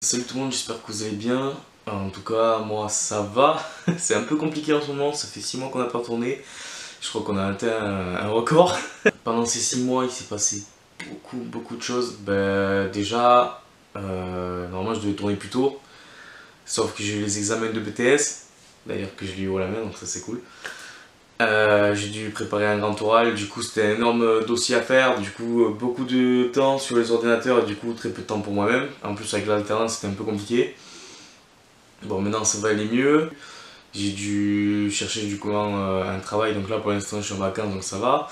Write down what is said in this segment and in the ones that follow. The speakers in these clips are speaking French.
Salut tout le monde, j'espère que vous allez bien. En tout cas, moi ça va. C'est un peu compliqué en ce moment, ça fait 6 mois qu'on n'a pas tourné. Je crois qu'on a atteint un record. Pendant ces 6 mois, il s'est passé beaucoup de choses. Déjà, normalement je devais tourner plus tôt. Sauf que j'ai eu les examens de BTS, d'ailleurs que je l'ai eu haut la main, donc ça c'est cool. J'ai dû préparer un grand oral, du coup c'était un énorme dossier à faire, du coup beaucoup de temps sur les ordinateurs et du coup très peu de temps pour moi-même. En plus avec l'alternance c'était un peu compliqué. Bon maintenant ça va aller mieux. J'ai dû chercher du coup un travail, donc là pour l'instant je suis en vacances donc ça va.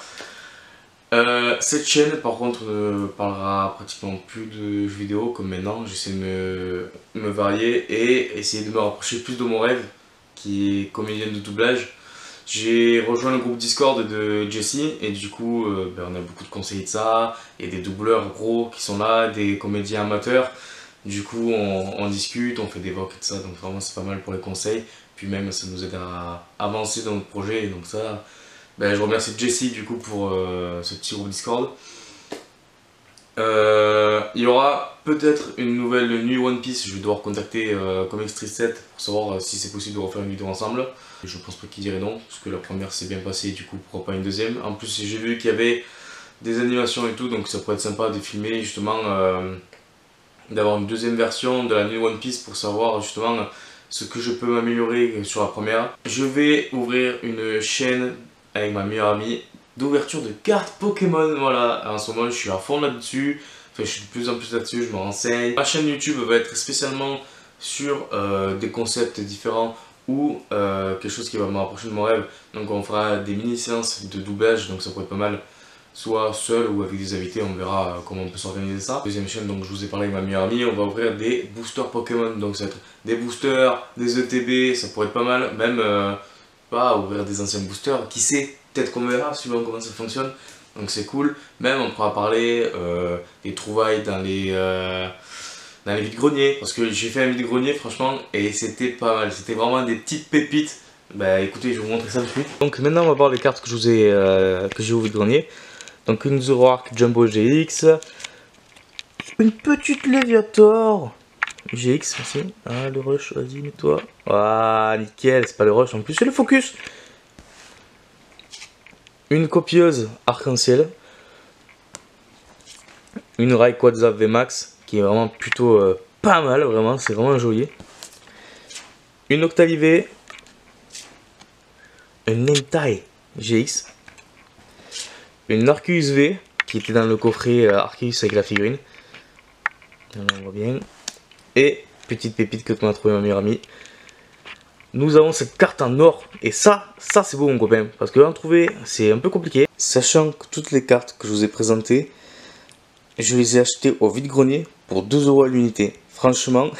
Cette chaîne par contre ne parlera pratiquement plus de jeux vidéo comme maintenant. J'essaie de me varier et essayer de me rapprocher plus de mon rêve qui est comédien de doublage. J'ai rejoint le groupe Discord de Jesse et du coup on a beaucoup de conseils de ça, il y a des doubleurs gros qui sont là, des comédiens amateurs. Du coup on discute, on fait des vocs et tout ça, donc vraiment c'est pas mal pour les conseils. Puis même ça nous aide à avancer dans notre projet et donc ça, je remercie Jesse du coup pour ce petit groupe Discord. Il y aura peut-être une nouvelle nuit One Piece, je vais devoir contacter Comics 7 pour savoir si c'est possible de refaire une vidéo ensemble. Je pense pas qu'il dirait non, parce que la première s'est bien passée, du coup pourquoi pas une deuxième. En plus j'ai vu qu'il y avait des animations et tout, donc ça pourrait être sympa de filmer justement, d'avoir une deuxième version de la nuit One Piece pour savoir justement ce que je peux m'améliorer sur la première. Je vais ouvrir une chaîne avec ma meilleure amie d'ouverture de cartes Pokémon, voilà, en ce moment je suis à fond là-dessus, enfin je suis de plus en plus là-dessus, je me renseigne. Ma chaîne YouTube va être spécialement sur des concepts différents ou quelque chose qui va me rapprocher de mon rêve, donc on fera des mini-séances de doublage, donc ça pourrait être pas mal, soit seul ou avec des invités, on verra comment on peut s'organiser ça. Deuxième chaîne, donc je vous ai parlé avec ma meilleure amie, on va ouvrir des boosters Pokémon, donc ça va être des boosters, des ETB, ça pourrait être pas mal, même pas ouvrir des anciens boosters, qui sait, peut-être qu'on verra suivant comment ça fonctionne, donc c'est cool. Même on pourra parler des trouvailles dans les vides-greniers, parce que j'ai fait un vide-grenier franchement et c'était pas mal, c'était vraiment des petites pépites. Bah écoutez, je vais vous montrer ça tout de suite. Donc maintenant on va voir les cartes que je vous ai que j'ai au vide-grenier. Donc une Zoroark Jumbo GX, une petite Léviator GX aussi. Ah le rush, vas-y mets-toi. Ah nickel, c'est pas le rush en plus, c'est le focus. Une copieuse arc-en-ciel. Une Rayquaza VMAX qui est vraiment plutôt pas mal, vraiment, c'est vraiment joli. Une Octalivé. Une Nentai GX. Une Arceus V qui était dans le coffret Arceus avec la figurine. On voit bien. Et petite pépite que tu m'as trouvé ma meilleure amie. Nous avons cette carte en or. Et ça c'est beau mon copain. Parce que en trouver c'est un peu compliqué. Sachant que toutes les cartes que je vous ai présentées, je les ai achetées au vide-grenier pour 2 € à l'unité. Franchement,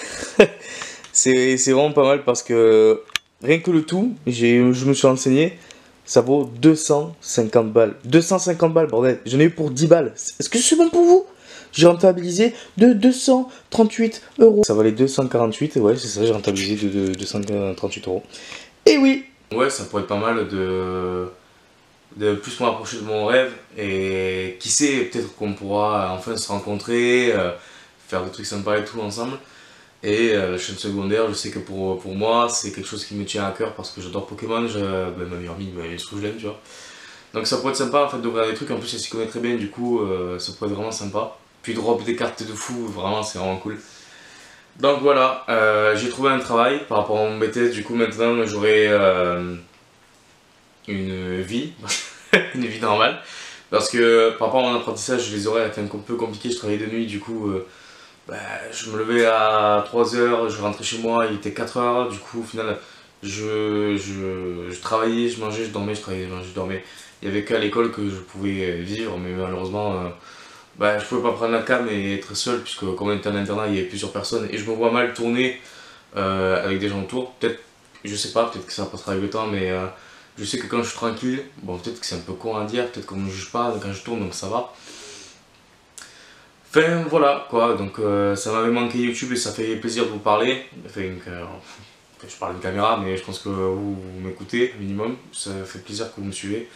c'est vraiment pas mal parce que rien que le tout, je me suis renseigné. Ça vaut 250 balles. 250 balles, bordel. J'en ai eu pour 10 balles. Est-ce que je suis bon pour vous? J'ai rentabilisé de 238 €. Ça valait 248, ouais, c'est ça, j'ai rentabilisé de 238 €. Et oui! Ouais, ça pourrait être pas mal de plus me rapprocher de mon rêve. Et qui sait, peut-être qu'on pourra enfin se rencontrer, faire des trucs sympas et tout ensemble. Et la chaîne secondaire, je sais que pour moi, c'est quelque chose qui me tient à cœur parce que j'adore Pokémon, ma meilleure amie, ce que je l'aime, tu vois. Donc ça pourrait être sympa en fait d'ouvrir des trucs, en plus elle s'y connaît très bien, du coup ça pourrait être vraiment sympa. Puis drop des cartes de fou, vraiment c'est vraiment cool. Donc voilà, j'ai trouvé un travail par rapport à mon BTS, du coup maintenant j'aurai une vie, une vie normale. Parce que par rapport à mon apprentissage, les horaires étaient un peu compliqués, je travaillais de nuit, du coup je me levais à 3 h, je rentrais chez moi, il était 4 h, du coup au final je travaillais, je mangeais, je dormais, je travaillais, je mangeais, je dormais. Il n'y avait qu'à l'école que je pouvais vivre, mais malheureusement je pouvais pas prendre la cam et être seul, puisque comme on était en internat, il y avait plusieurs personnes et je me vois mal tourner avec des gens autour. Peut-être, je sais pas, peut-être que ça passera avec le temps, mais je sais que quand je suis tranquille, bon peut-être que c'est un peu con à dire, peut-être qu'on me juge pas quand je tourne, donc ça va. Enfin voilà quoi, donc ça m'avait manqué YouTube et ça fait plaisir de vous parler. Enfin, je parle d'une caméra, mais je pense que vous m'écoutez minimum, ça fait plaisir que vous me suivez.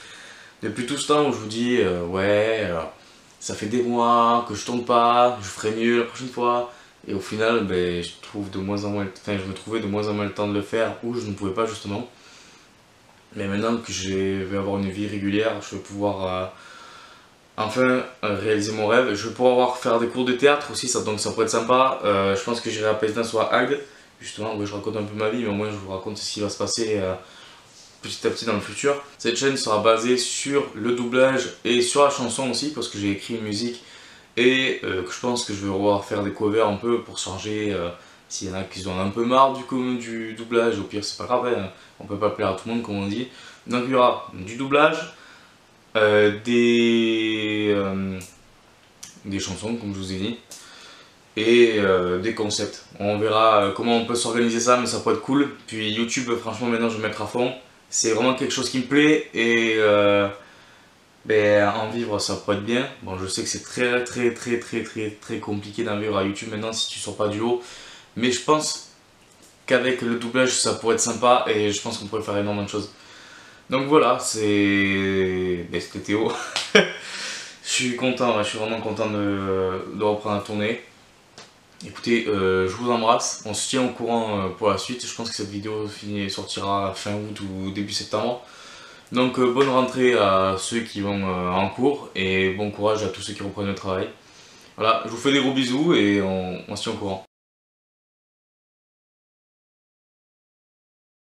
Depuis tout ce temps où je vous dis ça fait des mois que je tourne pas, je ferai mieux la prochaine fois, Et au final, ben, je me trouvais de moins en moins le temps de le faire, ou je ne pouvais pas justement. Mais maintenant que je vais avoir une vie régulière, je vais pouvoir enfin réaliser mon rêve. Je vais pouvoir faire des cours de théâtre aussi, donc ça pourrait être sympa. Je pense que j'irai à Pézenas ou à Agde, justement, où je raconte un peu ma vie, mais au moins je vous raconte ce qui va se passer petit à petit dans le futur. Cette chaîne sera basée sur le doublage et sur la chanson aussi, parce que j'ai écrit une musique et que je pense que je vais revoir faire des covers un peu pour changer. S'il y en a qui en ont un peu marre du doublage, au pire c'est pas grave, hein, on peut pas plaire à tout le monde comme on dit. Donc il y aura du doublage, des chansons comme je vous ai dit, et des concepts. On verra comment on peut s'organiser ça, mais ça peut être cool. Puis YouTube, franchement maintenant je vais mettre à fond. C'est vraiment quelque chose qui me plaît et ben, en vivre ça pourrait être bien. Bon, je sais que c'est très compliqué d'en vivre à YouTube maintenant si tu sors pas du lot. Mais je pense qu'avec le doublage ça pourrait être sympa et je pense qu'on pourrait faire énormément de choses. Donc voilà, c'était Théo. Je suis content, je suis vraiment content de reprendre à tourner. Écoutez, je vous embrasse, on se tient au courant pour la suite. Je pense que cette vidéo sortira fin août ou début septembre. Donc bonne rentrée à ceux qui vont en cours et bon courage à tous ceux qui reprennent le travail. Voilà, je vous fais des gros bisous et on se tient au courant.